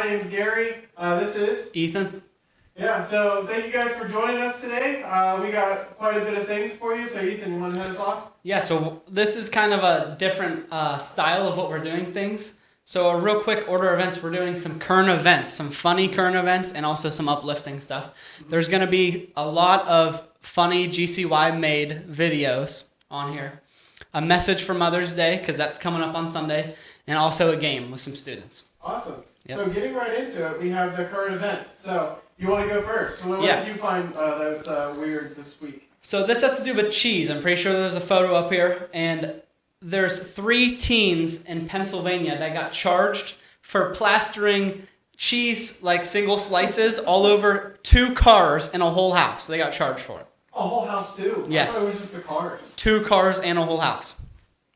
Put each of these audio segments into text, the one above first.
my name's Gary. This is Ethan. Yeah. So thank you guys for joining us today. We got quite a bit of things for you. So Ethan, you want to head us off? Yeah. So this is kind of a different style of what we're doing things. So a real quick order of events. We're doing some current events, some funny current events, and also some uplifting stuff. There's gonna be a lot of funny GCY made videos on here. A message for Mother's Day, because that's coming up on Sunday, and also a game with some students. Awesome. Yep. So getting right into it, we have the current events. So you want to go first? What Yeah. did you find that's weird this week? So this has to do with cheese. I'm pretty sure there's a photo up here, and there's 3 teens in Pennsylvania that got charged for plastering cheese, like single slices, all over 2 cars and a whole house. They got charged for it. A whole house too. Yes. I thought it was just the cars. 2 cars and a whole house.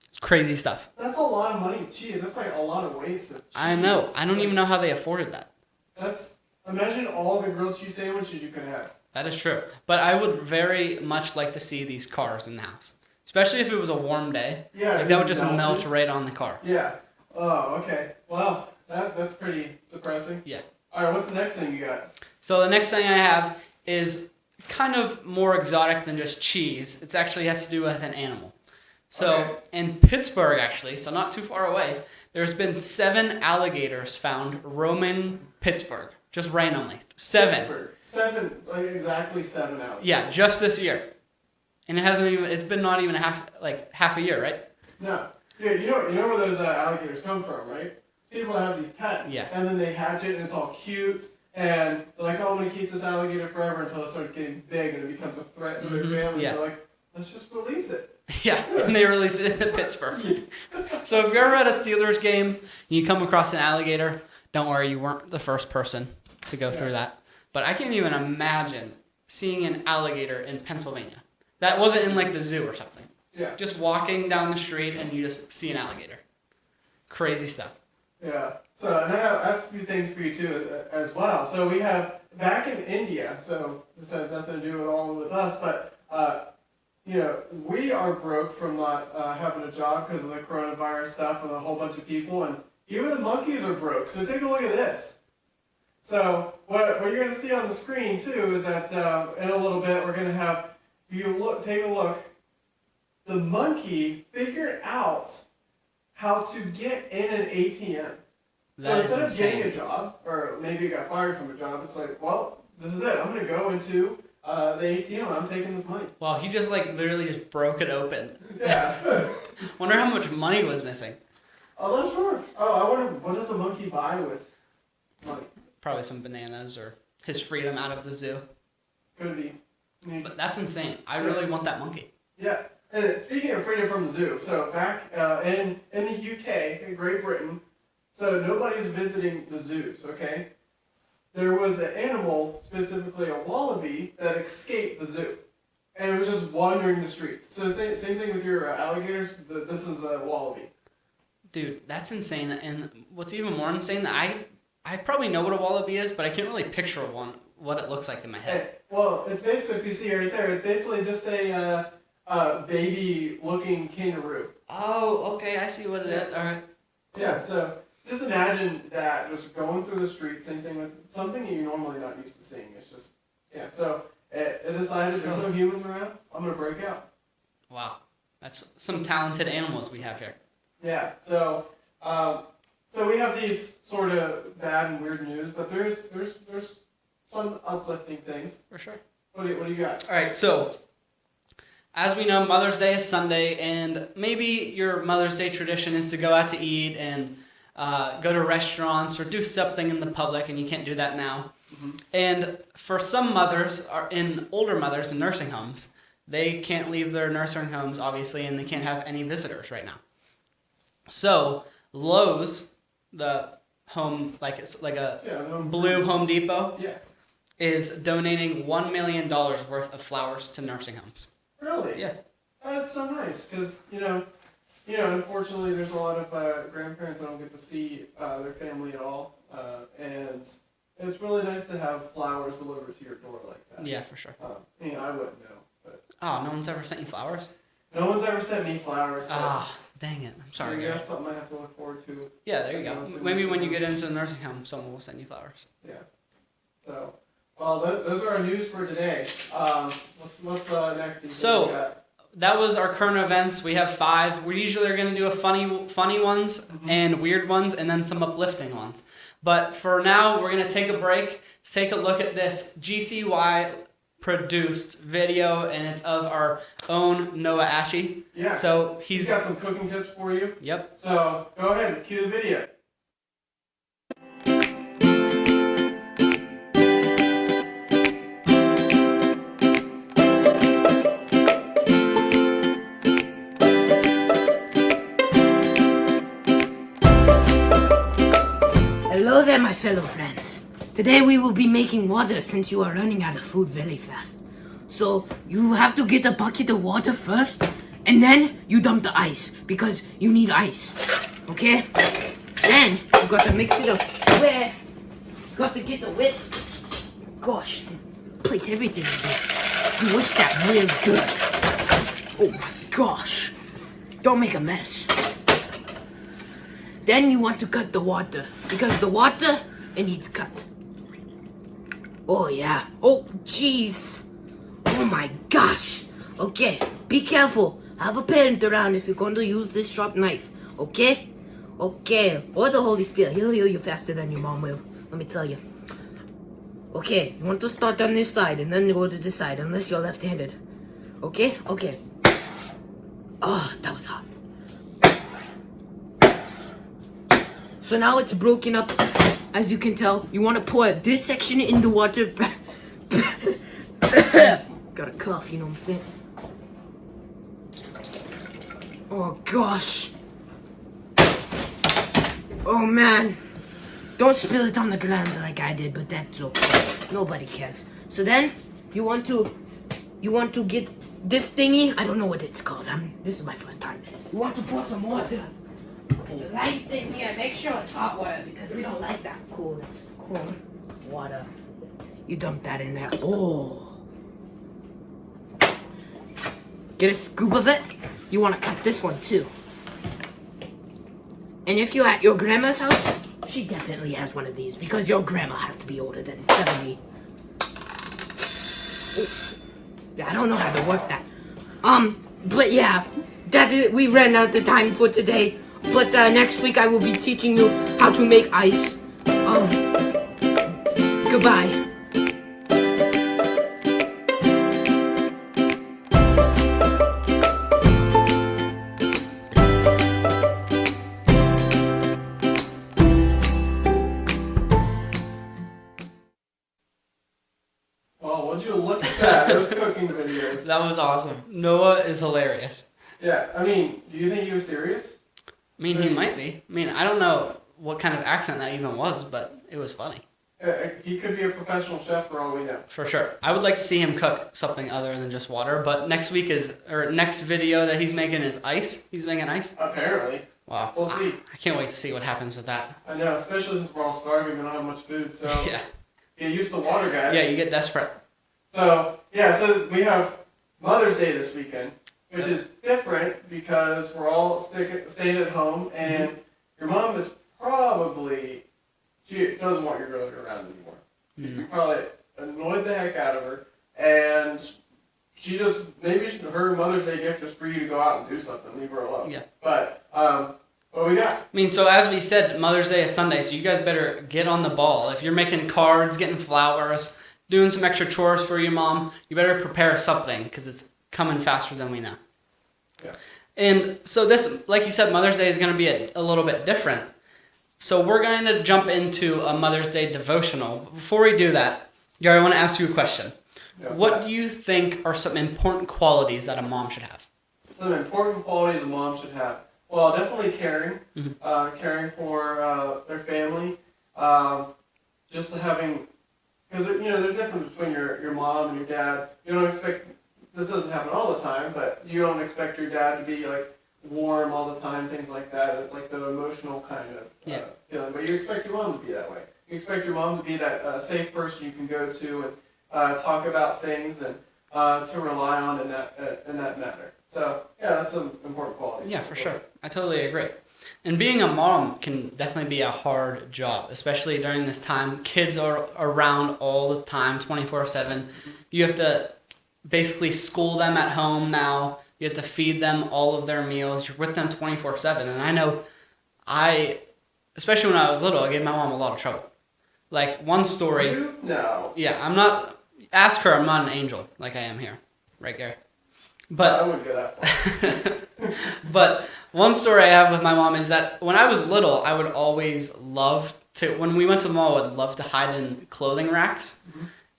It's crazy stuff. That's a lot of money. Cheese. That's like a lot of waste of cheese. I know. I don't even know how they afforded that. Imagine all the grilled cheese sandwiches you could have. That is true. But I would very much like to see these cars in the house. Especially if it was a warm day. Yeah. Like that would just melt right on the car. Yeah. Oh, okay. Well, that's pretty depressing. Yeah. All right. What's the next thing you got? So the next thing I have is kind of more exotic than just cheese. It actually has to do with an animal. So in Pittsburgh, actually, so not too far away, there's been 7 alligators found roaming Pittsburgh, just randomly. 7. Pittsburgh. 7, like exactly 7 out. Yeah, just this year. And it's been not even half a year, right? No. Yeah, you know where those alligators come from, right? People have these pets. Yeah. And then they hatch it and it's all cute. And they're like, oh, I'm going to keep this alligator forever until it starts getting big and it becomes a threat to their family. Yeah. So like, let's just release it. Yeah, and they released it in Pittsburgh. So if you're ever at a Steelers game and you come across an alligator, don't worry, you weren't the first person to go through that. But I can't even imagine seeing an alligator in Pennsylvania. That wasn't in like the zoo or something. Yeah. Just walking down the street and you just see an alligator. Crazy stuff. Yeah. So, and I have a few things for you too as well. So we have back in India. So this has nothing to do at all with us, but we are broke from not having a job because of the coronavirus stuff and a whole bunch of people, and even the monkeys are broke. So take a look at this. So what you're going to see on the screen too is that in a little bit we're going to have take a look. The monkey figured out how to get in an ATM. So instead of getting a job, or maybe you got fired from a job, it's like, well, this is it. I'm going to go into the ATM and I'm taking this money. Wow, he just literally just broke it open. Yeah. Wonder how much money was missing. I'm not sure. Oh, I wonder, what does a monkey buy with money? Probably some bananas or his freedom out of the zoo. Could be. But that's insane. I really want that monkey. Yeah. And speaking of freedom from the zoo, so back in the UK, in Great Britain, so nobody's visiting the zoos, okay? There was an animal, specifically a wallaby, that escaped the zoo. And it was just wandering the streets. So same thing with your alligators, this is a wallaby. Dude, that's insane. And what's even more insane, that I probably know what a wallaby is, but I can't really picture what it looks like in my head. Well, it's basically, if you see right there, it's basically just a baby-looking kangaroo. Oh, okay, I see what it is. All right. Yeah, so just imagine that, just going through the street, same thing with something that you're normally not used to seeing. It's just, so it decided there's no humans around, I'm going to break out. Wow, that's some talented animals we have here. Yeah, so we have these sort of bad and weird news, but there's some uplifting things. For sure. What do you got? All right, so as we know, Mother's Day is Sunday, and maybe your Mother's Day tradition is to go out to eat and go to restaurants or do something in the public, and you can't do that now. Mm-hmm. And for some mothers, older mothers in nursing homes, they can't leave their nursing homes, obviously, and they can't have any visitors right now. So Lowe's, the home, it's like a blue Home Depot, is donating $1 million worth of flowers to nursing homes. Really? Yeah. That's so nice, because, unfortunately there's a lot of grandparents that don't get to see their family at all, and it's really nice to have flowers delivered to your door like that. Yeah, for sure. I wouldn't know, but... Oh, no one's ever sent you flowers? No one's ever sent me flowers. So. Dang it. I'm So sorry, maybe Gary. that's something I have to look forward to. Yeah, there you go. Maybe when you get into the nursing home, someone will send you flowers. Yeah. So, well, those are our news for today. What's next? Ethan? So- We got- That was our current events. We have 5. We usually are going to do a funny ones and weird ones, and then some uplifting ones. But for now, we're going to take a break, take a look at this GCY produced video, and it's of our own Noah Ashe. yeah. So He's he's got some cooking tips for you. yep. So go ahead and cue the video. Hello there, my fellow friends. Today we will be making water since you are running out of food very fast. So you have to get a bucket of water first, and then you dump the ice because you need ice. Okay? Then you got to mix it up. Where? You got to get the whisk. Gosh, place everything in there. You whisk that real good. Oh my gosh. Don't make a mess. Then you want to cut the water, because the water, it needs cut. Oh yeah. Oh jeez. Oh my gosh. Okay, be careful. Have a parent around if you're going to use this sharp knife. Okay? Okay. Or the Holy Spirit. He'll heal you faster than your mom will. Let me tell you. Okay, you want to start on this side and then go to this side, unless you're left-handed. Okay? Okay. Oh, that was hot. So now it's broken up, as you can tell. You want to pour this section in the water. Got a cough, you know what I'm saying? Oh gosh. Oh man. Don't spill it on the ground like I did, but that's okay. Nobody cares. So then, you want to get this thingy. I don't know what it's called. This is my first time. You want to pour some water. Light in here. Make sure it's hot water because we don't like that cold water. You dump that in there. Oh. Get a scoop of it. You want to cut this one too. And if you're at your grandma's house, she definitely has one of these because your grandma has to be older than 70. Oh. Yeah, I don't know how to work that. But yeah, that's it. We ran out of time for today. But next week I will be teaching you how to make ice. Goodbye. Well, would you look at that? Those cooking videos. That was awesome. Noah is hilarious. Yeah. I mean, do you think he was serious? I mean, he might be. I mean, I don't know what kind of accent that even was, but it was funny. He could be a professional chef for all we know. For sure. I would like to see him cook something other than just water, but next video that he's making is ice. He's making ice? Apparently. Wow. We'll see. I can't wait to see what happens with that. I know, especially since we're all starving, we don't have much food, so Yeah. get used to water, guys. Yeah, you get desperate. So, yeah, so we have Mother's Day this weekend, which is different because we're all staying at home, and your mom is probably, she doesn't want your girl around anymore. You probably annoyed the heck out of her, and she just, maybe her Mother's Day gift is for you to go out and do something, leave her alone. Yeah. But, what we got? I mean, so as we said, Mother's Day is Sunday, so you guys better get on the ball. If you're making cards, getting flowers, doing some extra chores for your mom, you better prepare something because it's coming faster than we know. Yeah. And so this, like you said, Mother's Day is going to be a little bit different. So we're going to jump into a Mother's Day devotional. Before we do that, Gary, I want to ask you a question. Yeah, What do you think are some important qualities that a mom should have? Some important qualities a mom should have. Well, definitely caring. Caring for their family. Just having, because there's a difference between your mom and your dad. You don't expect, this doesn't happen all the time, but you don't expect your dad to be like warm all the time, things like that, like the emotional kind of feeling. But you expect your mom to be that way. You expect your mom to be that safe person you can go to and talk about things. And to rely on in that matter. So yeah, that's some important qualities. Yeah, for sure. I totally agree. And being a mom can definitely be a hard job, especially during this time. Kids are around all the time, 24/7. You have to basically school them at home now. You have to feed them all of their meals. You're with them 24/7. And I know especially when I was little, I gave my mom a lot of trouble. Like one story. You? No. Yeah, ask her, I'm not an angel like I am here. Right, Gary? I But wouldn't go that far. But one story I have with my mom is that when I was little, I would always love to, when we went to the mall, I would love to hide in clothing racks.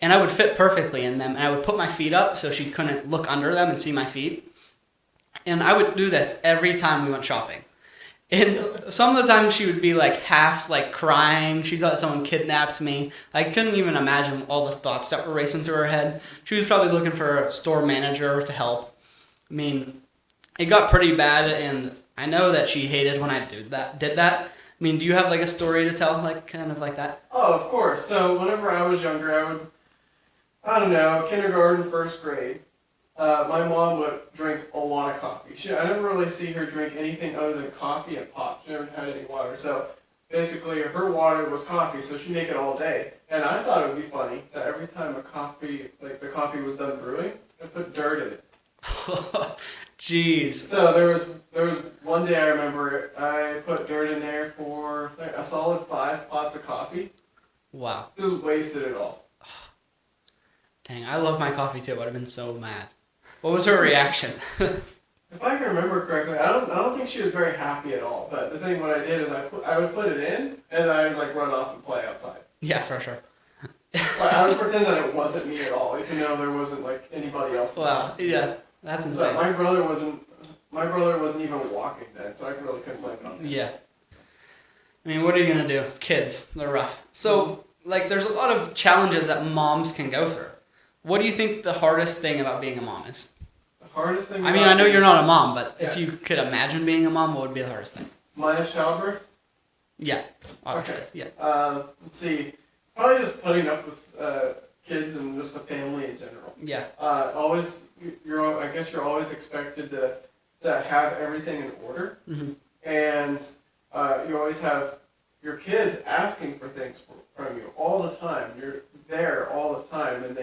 And I would fit perfectly in them. And I would put my feet up so she couldn't look under them and see my feet. And I would do this every time we went shopping. And some of the time she would be like half like crying. She thought someone kidnapped me. I couldn't even imagine all the thoughts that were racing through her head. She was probably looking for a store manager to help. I mean, it got pretty bad, and I know that she hated when I did that. I mean, do you have like a story to tell, like kind of like that? Oh, of course. So whenever I was younger, I don't know, kindergarten, first grade, my mom would drink a lot of coffee. I never really see her drink anything other than coffee and pop. She never had any water. So basically, her water was coffee, so she'd make it all day. And I thought it would be funny that every time the coffee was done brewing, I put dirt in it. Jeez. So there was one day I remember I put dirt in there for like a solid 5 pots of coffee. Wow. Just wasted it all. Dang, I love my coffee too. I would have been so mad. What was her reaction? If I can remember correctly, I don't think she was very happy at all. But the thing what I did is I would put it in and I'd like run off and play outside. Yeah, for sure. Like, I would pretend that it wasn't me at all, even though there wasn't like anybody else in the Wow. house. Yeah, that's So insane. my brother wasn't even walking then, so I really couldn't blame it on him. Yeah. I mean, what are you gonna do? Kids, they're rough. So, like, there's a lot of challenges that moms can go through. What do you think the hardest thing about being a mom is? The hardest thing. I mean, about I know being- you're not a mom, but if Yeah. you could imagine being a mom, what would be the hardest thing? minus childbirth. Yeah, obviously. Okay. Yeah. Let's see. Probably just putting up with kids and just the family in general. Yeah. I guess you're always expected to have everything in order, hmm and you always have your kids asking for things from you all the time. You're there all the time, and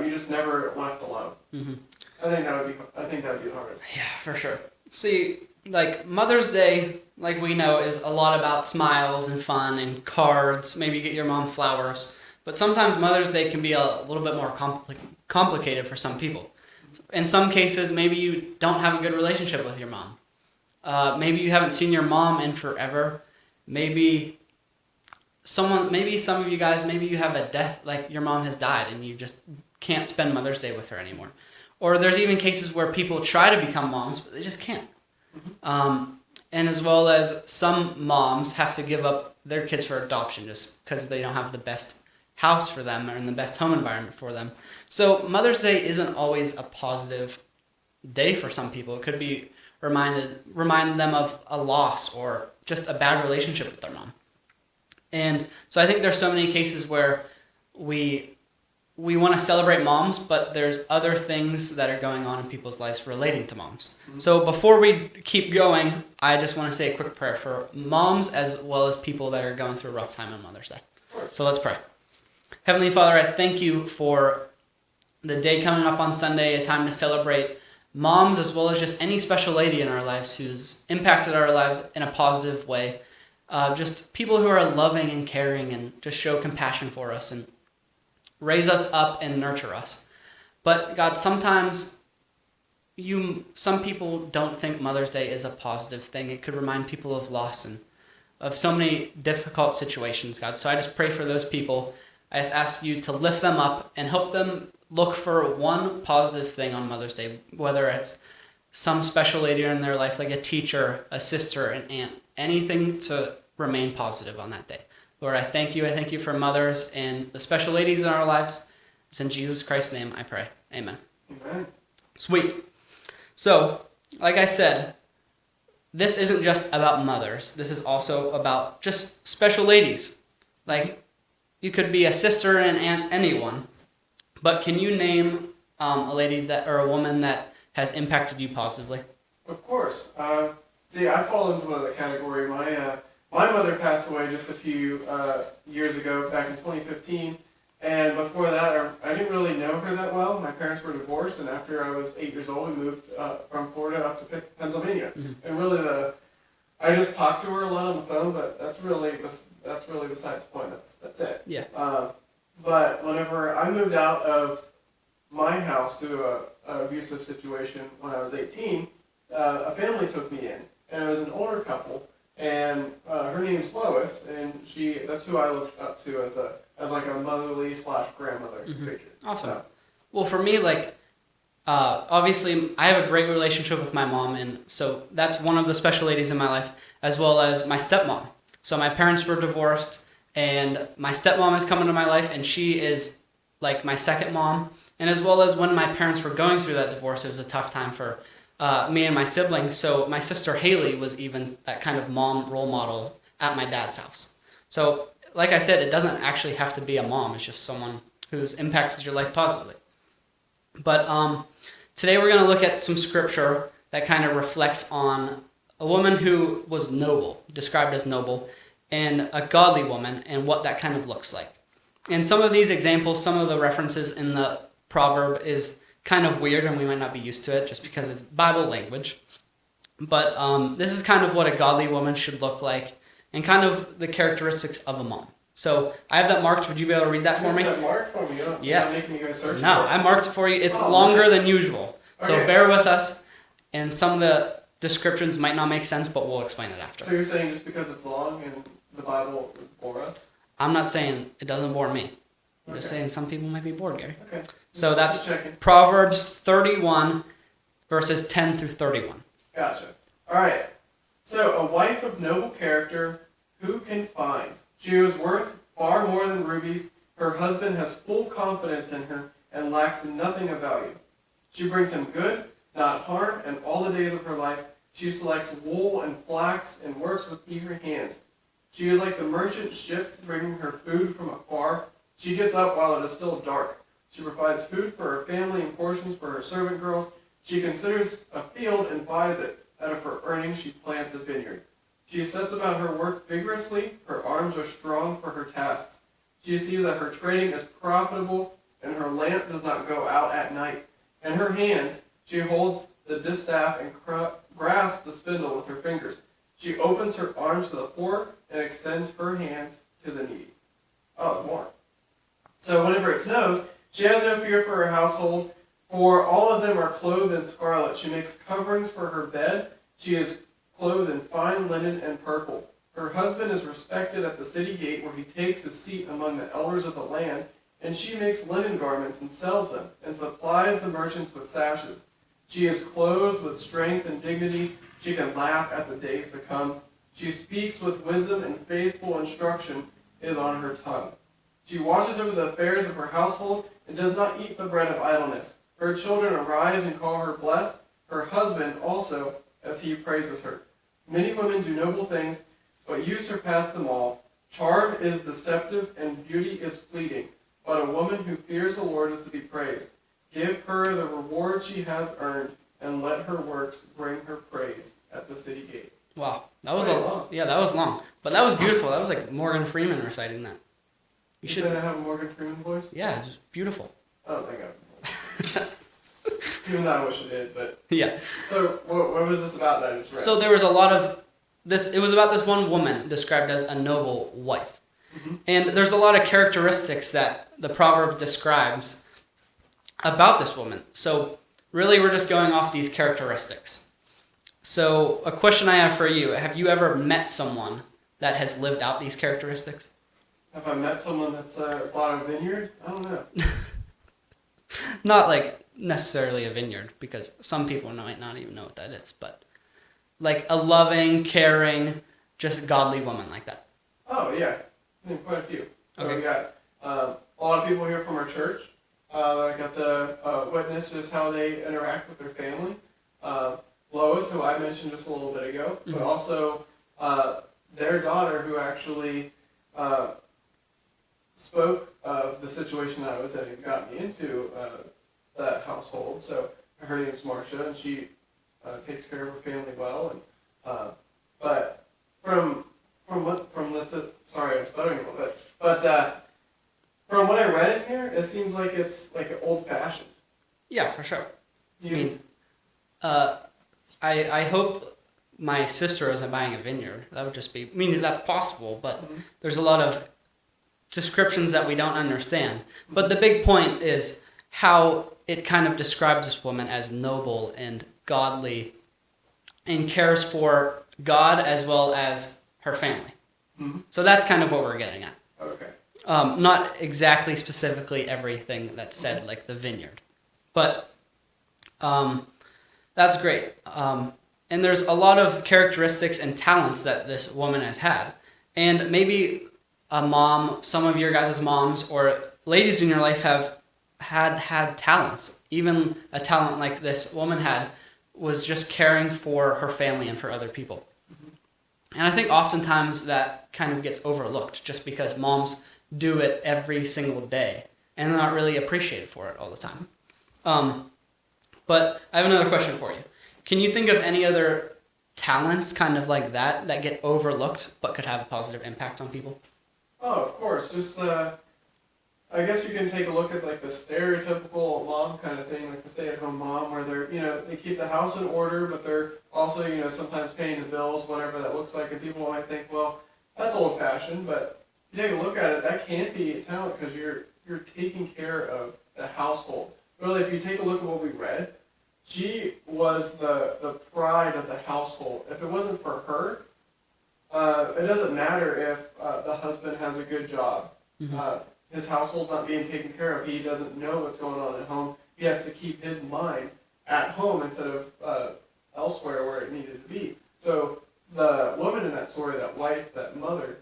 you just never left alone. hmm I think that would be the hardest. Yeah, for sure. See, like Mother's Day, like we know, is a lot about smiles and fun and cards. Maybe you get your mom flowers. But sometimes Mother's Day can be a little bit more complicated for some people. In some cases, maybe you don't have a good relationship with your mom. Maybe you haven't seen your mom in forever. Maybe some of you guys, maybe you have a death, like your mom has died and you just can't spend Mother's Day with her anymore. Or there's even cases where people try to become moms, but they just can't. And as well as some moms have to give up their kids for adoption just because they don't have the best house for them or in the best home environment for them. So Mother's Day isn't always a positive day for some people. It could be remind them of a loss or just a bad relationship with their mom. And so I think there's so many cases where we want to celebrate moms, but there's other things that are going on in people's lives relating to moms. So before we keep going, I just want to say a quick prayer for moms as well as people that are going through a rough time on Mother's Day. So let's pray. Heavenly Father, I thank you for the day coming up on Sunday, a time to celebrate moms as well as just any special lady in our lives who's impacted our lives in a positive way. Just people who are loving and caring and just show compassion for us and raise us up and nurture us. But God, sometimes some people don't think Mother's Day is a positive thing. It could remind people of loss and of so many difficult situations, God. So I just pray for those people. I just ask you to lift them up and help them look for one positive thing on Mother's Day, whether it's some special lady in their life, like a teacher, a sister, an aunt, anything to remain positive on that day. Lord, I thank you. I thank you for mothers and the special ladies in our lives. It's in Jesus Christ's name I pray. Amen. Amen. Sweet. So, like I said, this isn't just about mothers. This is also about just special ladies. Like, you could be a sister, an aunt, anyone. But can you name a lady that or a woman that has impacted you positively? Of course. See, I fall into another category. My mother passed away just a few years ago, back in 2015. And before that, I didn't really know her that well. My parents were divorced, and after I was 8 years old, we moved from Florida up to Pennsylvania. Mm-hmm. And really, I just talked to her a lot on the phone, but that's really besides the point. That's it. Yeah. But whenever I moved out of my house due to an abusive situation when I was 18, a family took me in, and it was an older couple, and her name's Lois, and that's who I looked up to as like a motherly / grandmother figure. Awesome. So, Well, for me, obviously, I have a great relationship with my mom, and so that's one of the special ladies in my life, as well as my stepmom. So my parents were divorced, and my stepmom has come into my life, and she is like my second mom. And as well as when my parents were going through that divorce, it was a tough time for me and my siblings. So my sister Haley was even that kind of mom role model at my dad's house. So like I said, it doesn't actually have to be a mom. It's just someone who's impacted your life positively. But today we're going to look at some scripture that kind of reflects on a woman who was noble, described as noble, and a godly woman, and what that kind of looks like. And some of these examples, some of the references in the proverb is kind of weird, and we might not be used to it just because it's Bible language. But this is kind of what a godly woman should look like, and kind of the characteristics of a mom. So I have that marked. Would you be able to read that for me? That mark for me. Yeah. You're not making me go search No, for it. I marked it for you. It's Oh, longer nice. than usual. So Okay. bear with us, and some of the descriptions might not make sense, but we'll explain it after. So you're saying just because it's long and the Bible is bore us? I'm not saying it doesn't bore me. I'm just Okay. saying some people might be bored, Gary. Okay. So that's Just checking. Proverbs 31, verses 10 through 31. Gotcha. All right. So, a wife of noble character, who can find? She is worth far more than rubies. Her husband has full confidence in her and lacks nothing of value. She brings him good, not harm, and all the days of her life she selects wool and flax and works with eager hands. She is like the merchant ships bringing her food from afar. She gets up while it is still dark. She provides food for her family and portions for her servant girls. She considers a field and buys it. Out of her earnings she plants a vineyard. She sets about her work vigorously. Her arms are strong for her tasks. She sees that her trading is profitable, and her lamp does not go out at night. In her hands she holds the distaff and grasps the spindle with her fingers. She opens her arms to the poor and extends her hands to the needy. Oh, more. So whenever it snows, she has no fear for her household, for all of them are clothed in scarlet. She makes coverings for her bed. She is clothed in fine linen and purple. Her husband is respected at the city gate, where he takes his seat among the elders of the land, and she makes linen garments and sells them, and supplies the merchants with sashes. She is clothed with strength and dignity. She can laugh at the days to come. She speaks with wisdom, and faithful instruction is on her tongue. She watches over the affairs of her household and does not eat the bread of idleness. Her children arise and call her blessed, her husband also, as he praises her. Many women do noble things, but you surpass them all. Charm is deceptive and beauty is fleeting, but a woman who fears the Lord is to be praised. Give her the reward she has earned, and let her works bring her praise at the city gate. Wow, that was Very long. that was long, but that was beautiful. That was like Morgan Freeman reciting that. You should have a Morgan Freeman voice? Yeah, it's beautiful. I don't think I even though I wish I did, but Yeah. so what was this about that I just read? So there was a lot of this. It was about this one woman described as a noble wife, and there's a lot of characteristics that the proverb describes about this woman. So really, we're just going off these characteristics. So a question I have for you: have you ever met someone that has lived out these characteristics? Have I met someone that's bought a vineyard? I don't know. Not like necessarily a vineyard, because some people might not even know what that is, but like a loving, caring, just godly woman like that. Oh yeah, I mean, quite a few. So Okay. we got a lot of people here from our church. I got to witness just how they interact with their family. Lois, who I mentioned just a little bit ago, but also their daughter, who actually spoke of the situation that I was in and got me into that household. So her name's Marcia, and she takes care of her family well. And but from let's sorry, I'm stuttering a little bit. But from what I read in here, it seems like it's like old fashioned. Yeah, for sure. You, I mean, I hope my sister isn't buying a vineyard. That would just be. I mean, that's possible, but there's a lot of descriptions that we don't understand. But the big point is how it kind of describes this woman as noble and godly, and cares for God as well as her family. Mhm. So that's kind of what we're getting at. okay. Not exactly specifically everything that's said, like the vineyard, but that's great. And there's a lot of characteristics and talents that this woman has had. And maybe a mom, some of your guys' moms or ladies in your life have had talents. Even a talent like this woman had was just caring for her family and for other people. And I think oftentimes that kind of gets overlooked just because moms do it every single day and they're not really appreciated for it all the time. But I have another question for you. Can you think of any other talents kind of like that that get overlooked but could have a positive impact on people? Oh, of course. Just I guess you can take a look at like the stereotypical mom kind of thing, like the stay-at-home mom, where they're they keep the house in order, but they're also sometimes paying the bills, whatever that looks like, and people might think, well, that's old-fashioned, but if you take a look at it, that can't be a talent because you're taking care of the household. Really, if you take a look at what we read, she was the pride of the household. If it wasn't for her, it doesn't matter if the husband has a good job. Mm-hmm. His household's not being taken care of. He doesn't know what's going on at home. He has to keep his mind at home instead of elsewhere where it needed to be. So the woman in that story, that wife, that mother,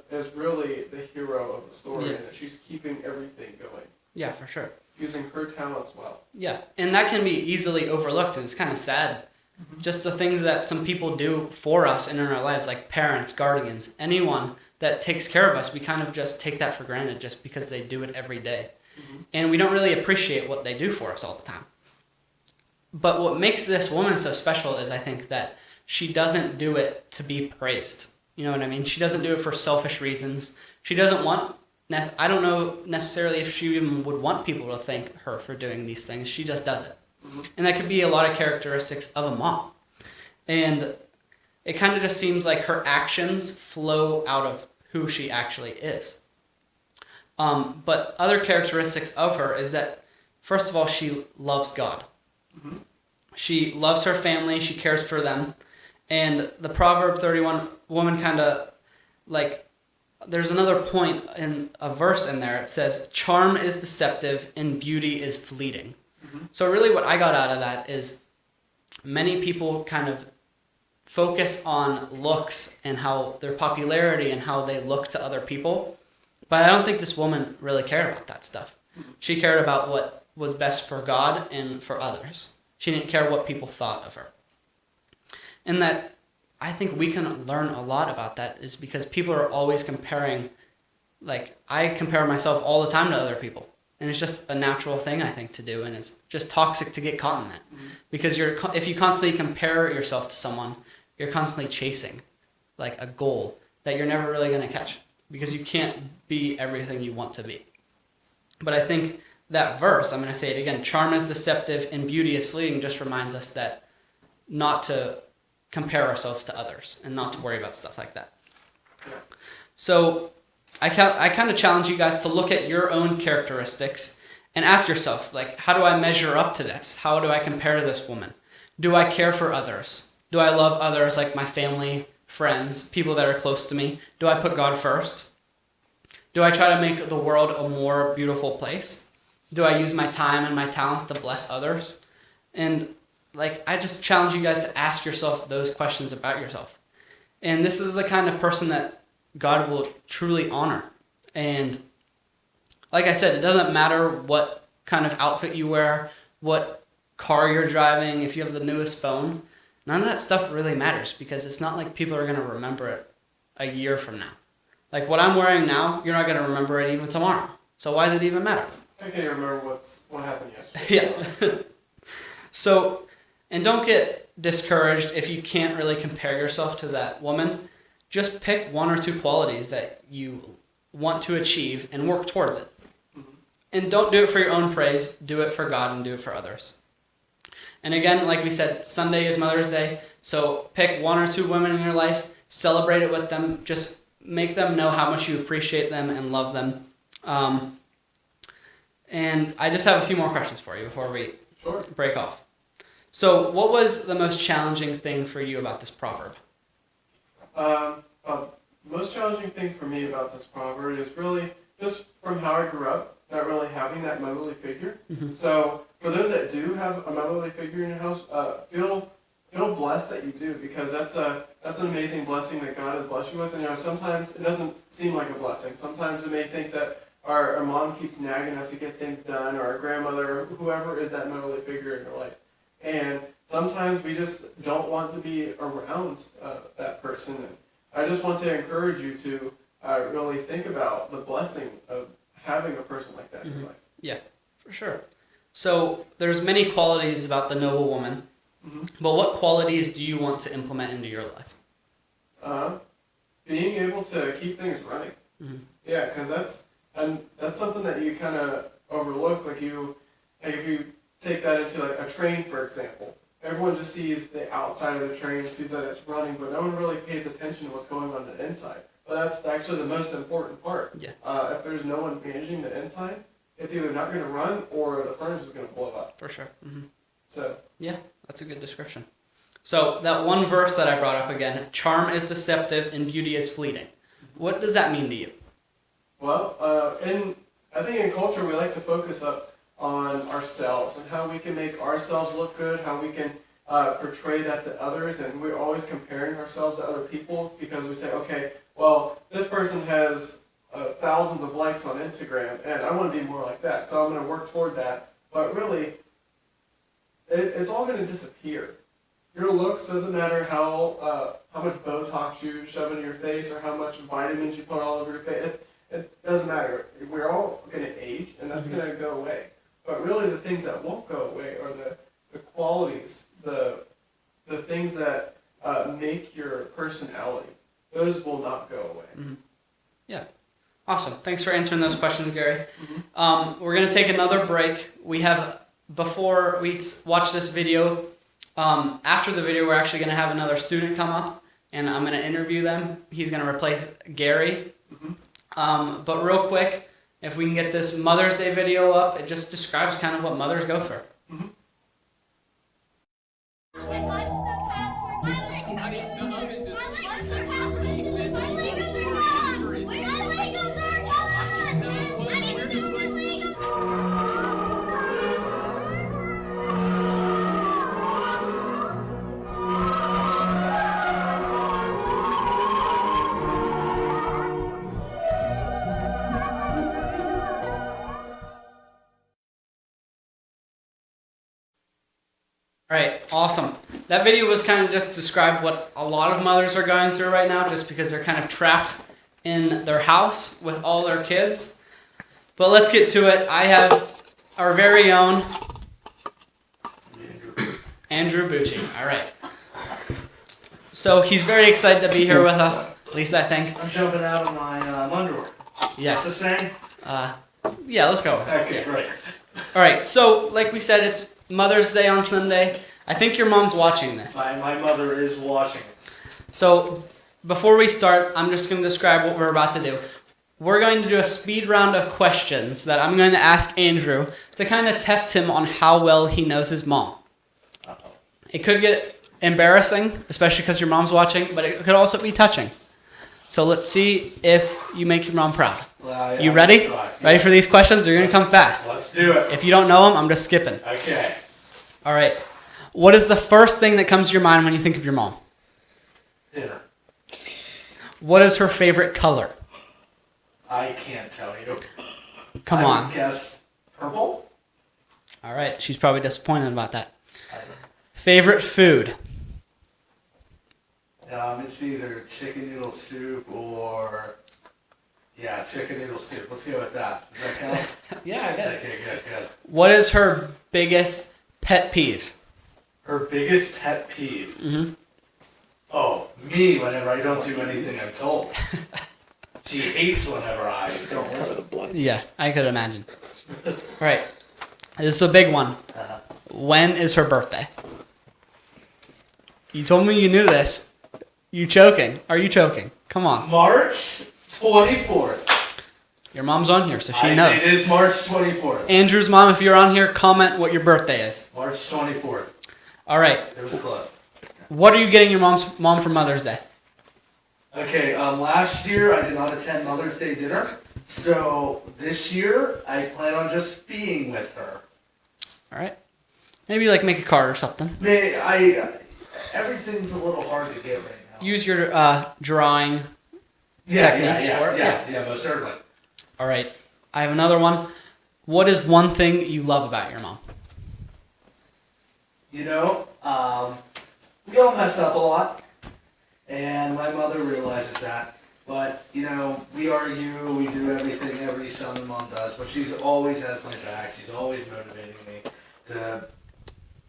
is really the hero of the story, Yeah. and that she's keeping everything going, Yeah, for sure. using her talents well. Yeah, and that can be easily overlooked, and it's kind of sad. Just the things that some people do for us and in our lives, like parents, guardians, anyone that takes care of us, we kind of just take that for granted just because they do it every day. Mm-hmm. And we don't really appreciate what they do for us all the time. But what makes this woman so special is I think that she doesn't do it to be praised. You know what I mean? She doesn't do it for selfish reasons. She doesn't want, I don't know necessarily if she even would want people to thank her for doing these things. She just does it. Mm-hmm. And that could be a lot of characteristics of a mom. And it kind of just seems like her actions flow out of who she actually is. But other characteristics of her is that, first of all, she loves God. Mm-hmm. She loves her family. She cares for them. And the Proverb 31 woman kind of, like, there's another point in a verse in there. It says, charm is deceptive and beauty is fleeting. Mm-hmm. So really what I got out of that is many people kind of focus on looks and how their popularity and how they look to other people. But I don't think this woman really cared about that stuff. She cared about what was best for God and for others. She didn't care what people thought of her. And that I think we can learn a lot about that is because people are always comparing, like I compare myself all the time to other people. And it's just a natural thing, I think, to do. And it's just toxic to get caught in that. Mm-hmm. Because if you constantly compare yourself to someone, you're constantly chasing like a goal that you're never really going to catch because you can't be everything you want to be. But I think that verse, I'm going to say it again, charm is deceptive and beauty is fleeting, just reminds us that not to compare ourselves to others and not to worry about stuff like that. Yeah. So I kind of challenge you guys to look at your own characteristics and ask yourself, like, how do I measure up to this? How do I compare to this woman? Do I care for others? Do I love others like my family, friends, people that are close to me? Do I put God first? Do I try to make the world a more beautiful place? Do I use my time and my talents to bless others? And like, I just challenge you guys to ask yourself those questions about yourself. And this is the kind of person that God will truly honor. And like I said, it doesn't matter what kind of outfit you wear, what car you're driving, if you have the newest phone. None of that stuff really matters because it's not like people are going to remember it a year from now. Like what I'm wearing now, you're not going to remember it even tomorrow. So why does it even matter? I can't even remember what happened yesterday. Yeah. So, and don't get discouraged if you can't really compare yourself to that woman. Just pick one or two qualities that you want to achieve and work towards it. And don't do it for your own praise. Do it for God and do it for others. And again, like we said, Sunday is Mother's Day. So pick one or two women in your life, celebrate it with them. Just make them know how much you appreciate them and love them. And I just have a few more questions for you before we Sure. break off. So what was the most challenging thing for you about this proverb? Most challenging thing for me about this proverb is really just from how I grew up, not really having that motherly figure. Mhm. So for those that do have a motherly figure in your house, feel blessed that you do, because that's an amazing blessing that God has blessed you with. And sometimes it doesn't seem like a blessing. Sometimes we may think that our mom keeps nagging us to get things done, or our grandmother, or whoever is that motherly figure in your life. And sometimes we just don't want to be around that person. And I just want to encourage you to really think about the blessing of having a person like that in your life. Yeah, for sure. So there's many qualities about the noble woman, but what qualities do you want to implement into your life? Being able to keep things running. Mhm. Yeah, because that's something that you kind of overlook. Like if you take that into like a train, for example, everyone just sees the outside of the train, sees that it's running, but no one really pays attention to what's going on the inside. But that's actually the most important part. Yeah. If there's no one managing the inside, it's either not going to run or the furnace is going to blow up. For sure. So Yeah, that's a good description. So that one verse that I brought up again, charm is deceptive and beauty is fleeting. What does that mean to you? well, I think in culture we like to focus up on ourselves and how we can make ourselves look good, how we can portray that to others, and we're always comparing ourselves to other people because we say, okay, well, this person has thousands of likes on Instagram, and I want to be more like that, so I'm going to work toward that. But really, it's all going to disappear. Your looks doesn't matter how much Botox you shove into your face or how much vitamins you put all over your face. It doesn't matter. We're all going to age, and that's going to go away. But really, the things that won't go away are the qualities, the things that make your personality. Those will not go away. Yeah. Awesome. Thanks for answering those questions, Gary. We're going to take another break. We have, before we watch this video, after the video, we're actually going to have another student come up, and I'm going to interview them. He's going to replace Gary. But real quick, if we can get this Mother's Day video up, it just describes kind of what mothers go through. And what's the password to the I mean, no, no, it just- What's the password to the My Legos are gone! My Legos are gone! I need to know my Legos! All right, awesome. That video was kind of just described what a lot of mothers are going through right now, just because they're kind of trapped in their house with all their kids. But let's get to it. I have our very own Andrew Bucci. All right. So he's very excited to be here with us. At least I think. I'm jumping out of my underwear. The Yes. same? Yeah, let's go with it. Okay, great. All right. So, like we said, it's Mother's Day on Sunday. I think your mom's watching this. My mother is watching it. So, before we start, I'm just going to describe what we're about to do. We're going to do a speed round of questions that I'm going to ask Andrew to kind of test him on how well he knows his mom. Uh-oh. It could get embarrassing, especially because your mom's watching, but it could also be touching. So let's see if you make your mom proud. Well, You I'm ready? gonna try. Ready for these questions? They're going to come fast. Let's do it. If you don't know them, I'm just skipping. Okay. All right. What is the first thing that comes to your mind when you think of your mom? Dinner. What is her favorite color? I can't tell you. Come I on. would guess purple? All right. She's probably disappointed about that. Favorite food? It's either chicken noodle soup or Yeah, chicken noodle soup. Let's go with that. Does that count? Yeah, I guess. Okay, good. What is her biggest pet peeve? Her biggest pet peeve. Mm-hmm. Oh, me whenever I don't do anything I'm told. She hates whenever I don't listen. Yeah, I could imagine. All right. This is a big one. When is her birthday? You told me you knew this. You choking? Are you choking? Come on. March 24th. Your mom's on here, so she knows. It is March 24th. Andrew's mom, if you're on here, comment what your birthday is. March 24th. All right. It was close. What are you getting your mom for Mother's Day? Okay, last year I did not attend Mother's Day dinner. So this year I plan on just being with her. All right. Maybe like make a card or something. Everything's a little hard to get right now. Use your drawing techniques for it. Yeah, most certainly. All right. I have another one. What is one thing you love about your mom? You know, we all mess up a lot, and my mother realizes that. But, you know, we argue, we do everything every son and mom does, but she's always has my back. She's always motivating me to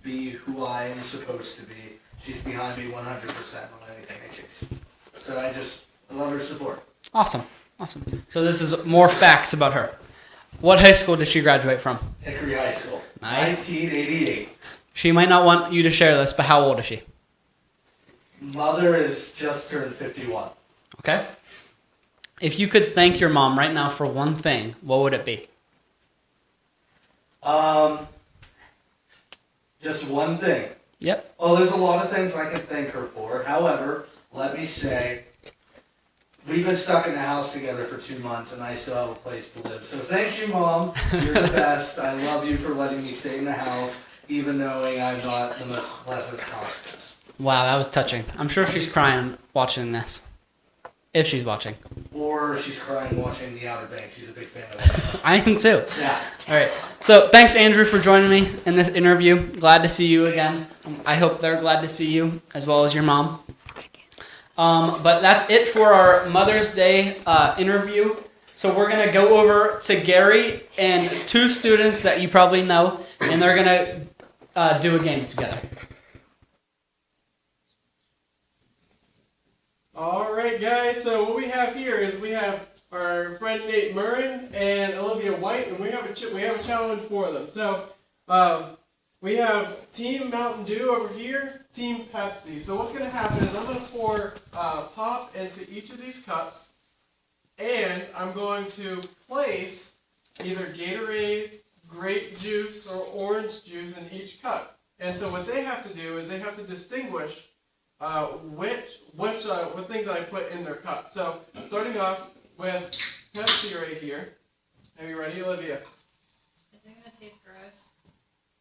be who I am supposed to be. She's behind me 100% on anything I do. So I love her support. Awesome. So this is more facts about her. What high school did she graduate from? Hickory High School. Nice. 1988. She might not want you to share this, but how old is she? Mother is just turned 51. Okay. If you could thank your mom right now for one thing, what would it be? Just one thing. Yep. Well, there's a lot of things I can thank her for. However, let me say, we've been stuck in the house together for 2 months, and I still have a place to live. So thank you, Mom. You're the best. I love you for letting me stay in the house, even knowing I'm not the most pleasant host. Wow, that was touching. I'm sure she's crying watching this. If she's watching. Or she's crying watching The Outer Banks. She's a big fan of it. I am too. Yeah. All right. So thanks, Andrew, for joining me in this interview. Glad to see you again. I hope they're glad to see you, as well as your mom. But that's it for our Mother's Day interview. So we're going to go over to Gary and 2 students that you probably know, and they're going to do a game together. All right, guys. So what we have here is we have our friend Nate Murrin and Olivia White, and we have a challenge for them. So we have Team Mountain Dew over here, Team Pepsi. So what's going to happen is I'm going to pour pop into each of these cups, and I'm going to place either Gatorade, grape juice, or orange juice in each cup. And so what they have to do is they have to distinguish what thing that I put in their cup. So starting off with Pepsi right here. Are you ready, Olivia? Is it gonna taste gross?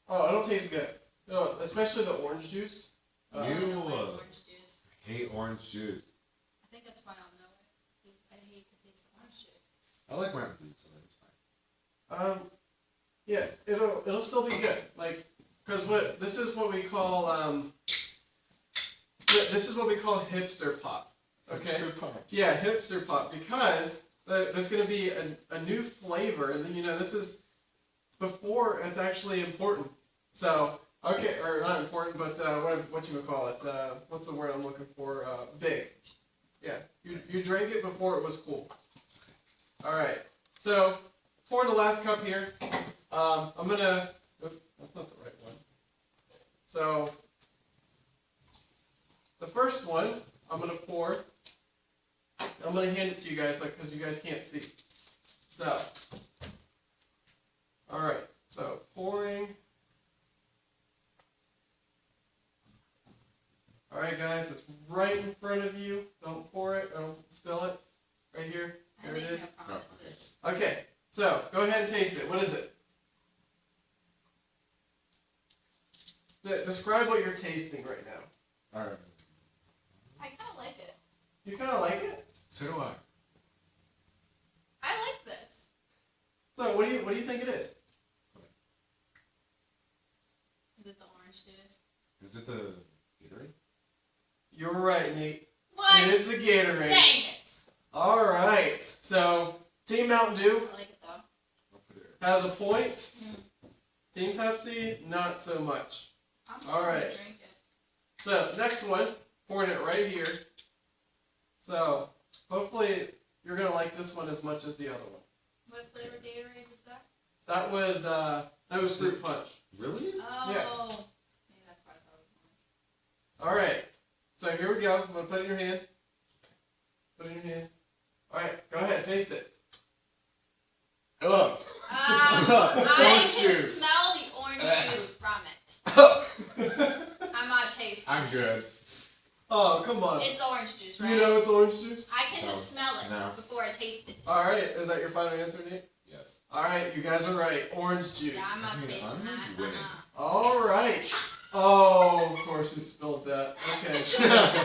Oh, it'll taste good. No, especially the orange juice. I don't like orange juice. Hate orange juice. I think that's why I'll know it. 'Cause I hate the taste of orange juice. I like Mountain Dew, so that's fine. Yeah, it'll still be good. Like, cause this is what we call hipster pop. Okay. Hipster pop. Yeah, hipster pop, because there's going to be a new flavor, and this is before it's actually important. So okay, or not important, but what you would call it? What's the word I'm looking for? Big. Yeah, you drank it before it was cool. All right, so pour the last cup here. I'm gonna. Oops, that's not the right one. So the first one I'm gonna pour. I'm gonna hand it to you guys, because you guys can't see. So, all right. So pouring. All right, guys. It's right in front of you. Don't pour it. Don't spill it. Right here. There it is. I promise it. Okay. So go ahead and taste it. What is it? Describe what you're tasting right now. Alright. I kind of like it. You kind of like it. So do I. I like this. So what do you think it is? Is it the orange juice? Is it the Gatorade? You're right, Nate. What? It is the Gatorade. Dang it! All right. So Team Mountain Dew I like it though. I'll put it. has a point. Team Pepsi, not so much. I'm still All gonna right. drink it. So next one, pouring it right here. So hopefully you're gonna like this one as much as the other one. What flavor Gatorade was that? That was fruit punch. Really? Oh. Maybe that's why I thought it was All right. So here we go. I'm gonna put it in your hand. Put it in your hand. All right. Go ahead. Taste it. Hello. I Orange can juice. smell the orange juice from it. I'm not tasting. I'm good. Oh, come on. It's orange juice, right? You know it's orange juice? I can just smell it No. before I taste it. All right. Is that your final answer, Nate? Yes. All right. You guys are right. Orange juice. Yeah, I'm not I mean, tasting I'm that. winning. All right. Oh, of course you spilled that. Okay.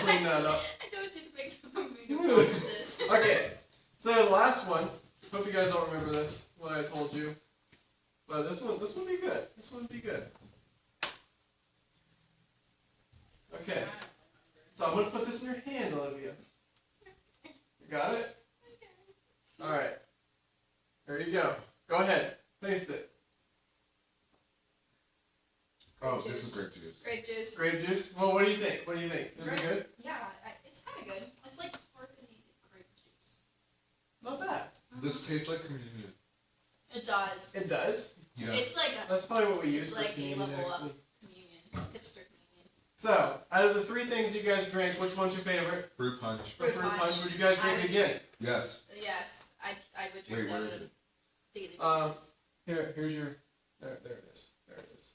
Clean that up. I told you to make promises. Okay. So the last one. Hope you guys don't remember this. What I told you. But this one be good. This one be good. Okay. So I'm gonna put this in your hand, Olivia. You got it? All right. There you go. Go ahead. Taste it. Oh, this is grape juice. Grape juice. Grape juice. Well, what do you think? What do you think? Is it good? Yeah, it's kind of good. It's like carbonated grape juice. Not bad. This tastes like communion. It does. It does. Yeah. It's like a That's probably what we use It's for like a communion, level up. actually. communion, hipster communion. So, out of the three things you guys drank, which one's your favorite? Fruit punch. For Fruit punch. Would you guys I drink would- again? Yes. Yes, I would drink Wait, that where is with it? daily Um, basis. Here's your. There it is. There it is.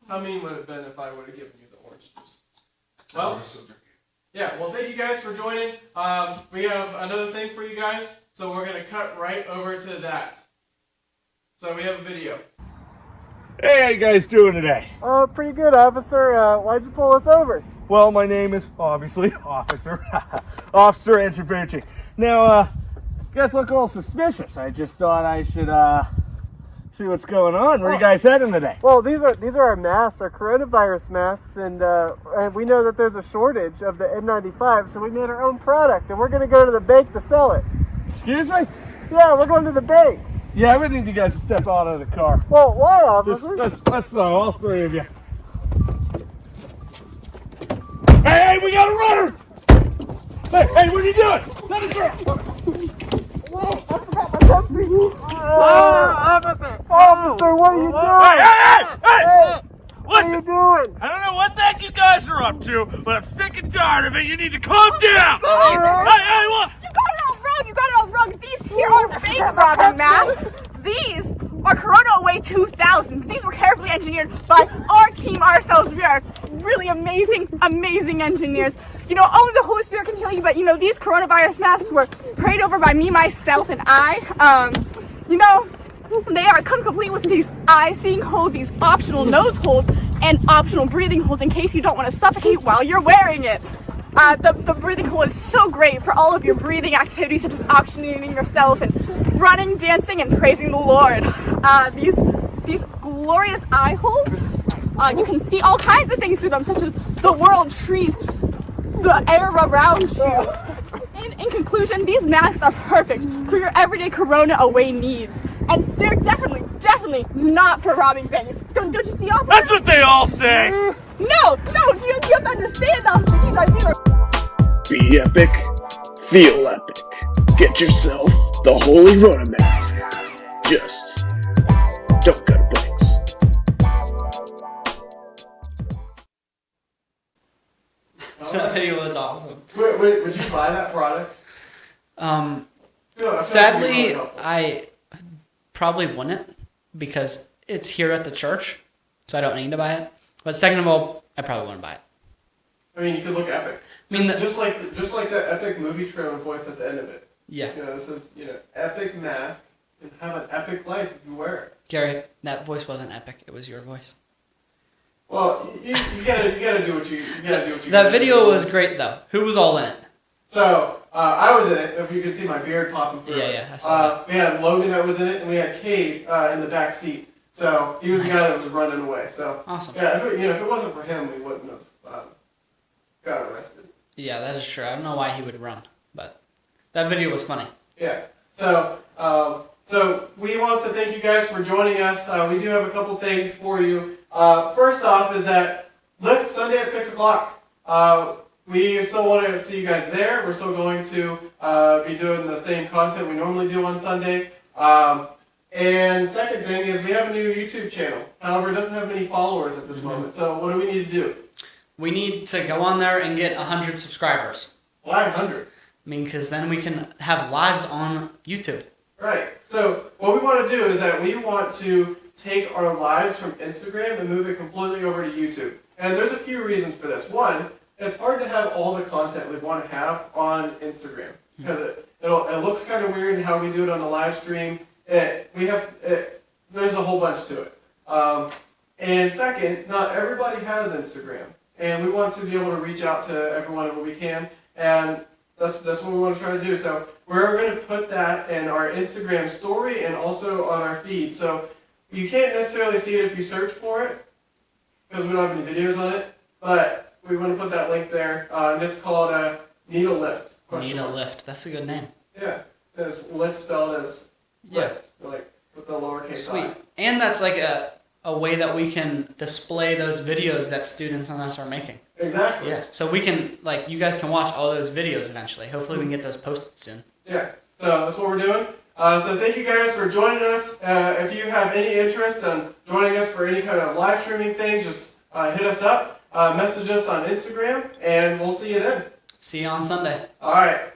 How mean would it have been if I would have given you the orange juice? Well, yeah. Well, thank you guys for joining. We have another thing for you guys, so we're gonna cut right over to that. So we have a video. Hey, how you guys doing today? Pretty good, officer. Why'd you pull us over? Well, my name is obviously Officer Officer Intervention. Now, you guys look a little suspicious. I just thought I should see what's going on. Where are you guys heading today? Well, these are our masks, our coronavirus masks, and we know that there's a shortage of the N95, so we made our own product, and we're gonna go to the bank to sell it. Excuse me? Yeah, we're going to the bank. Yeah, I would need you guys to step out of the car. Well, why, Just, officer? let's all three of you. Hey, we got a runner! Hey, what are you doing? Let us go! Whoa, I forgot my Pepsi. Officer! Officer, what are you doing? Hey! What are you doing? I don't know what the heck you guys are up to, but I'm sick and tired of it. You need to calm down! Hey, what? You got it all wrong. You got it all wrong. These here are fake Robin masks. These are Corona Away 2000s. These were carefully engineered by our team, ourselves. We are really amazing engineers. You know, only the Holy Spirit can heal you, but you know, these coronavirus masks were prayed over by me, myself, and I. You know, they are come complete with these eye-seeing holes, these optional nose holes, and optional breathing holes in case you don't want to suffocate while you're wearing it. The breathing hole is so great for all of your breathing activities, such as oxygenating yourself and running, dancing, and praising the Lord. These glorious eye holes, you can see all kinds of things through them, such as the world, trees, the air around you. In conclusion, these masks are perfect for your everyday Corona Away needs, and they're definitely not for robbing banks. Don't you see, officer? That's what they all say! No, you have to understand, officer. These are. Be epic, feel epic. Get yourself the Holy Rona mask. Just don't go to banks. That video was awesome. Wait, would you buy that product? Yeah, I feel like it'd be really Sadly, helpful. I probably wouldn't because it's here at the church, so I don't need to buy it. But second of all, I probably wouldn't buy it. I mean, you could look epic. I mean, just like that epic movie trailer voice at the end of it. Yeah, You know, it says, epic mask and have an epic life if you wear it. Gary, that voice wasn't epic. It was your voice. Well, you gotta do what you gotta do. That video was great though. Who was all in it? So I was in it. If you can see my beard popping through. Yeah, I saw We had Logan that was in it, and we had Cade in the back seat. So he was the Nice. guy that was running away. So Awesome. yeah, if it wasn't for him, we wouldn't have got arrested. Yeah, that is true. I don't know why he would run, but that video was funny. Yeah. So we want to thank you guys for joining us. We do have a couple things for you. First off is that Lift Sunday at 6 o'clock. We still want to see you guys there. We're still going to be doing the same content we normally do on Sunday. And second thing is we have a new YouTube channel. However, it doesn't have many followers at this moment. So what do we need to do? We need to go on there and get 100 subscribers. Why 100? I mean, because then we can have lives on YouTube. Right. So what we want to do is that we want to take our lives from Instagram and move it completely over to YouTube. And there's a few reasons for this. One, it's hard to have all the content we want to have on Instagram because it looks kind of weird in how we do it on the live stream. There's a whole bunch to it. And second, not everybody has Instagram, and we want to be able to reach out to everyone when we can, and that's what we want to try to do. So we're going to put that in our Instagram story and also on our feed. So you can't necessarily see it if you search for it because we don't have any videos on it, but we want to put that link there, and it's called Need a Lift. Need a Lift. That's a good name. Yeah, there's lift spelled as lift, like with the lowercase Sweet. I. And that's like a way that we can display those videos that students on us are making. Exactly. Yeah. So we can, like, you guys can watch all those videos eventually. Hopefully we can get those posted soon. Yeah, so that's what we're doing. So thank you guys for joining us. If you have any interest in joining us for any kind of live streaming thing, just hit us up, message us on Instagram, and we'll see you then. See you on Sunday. All right.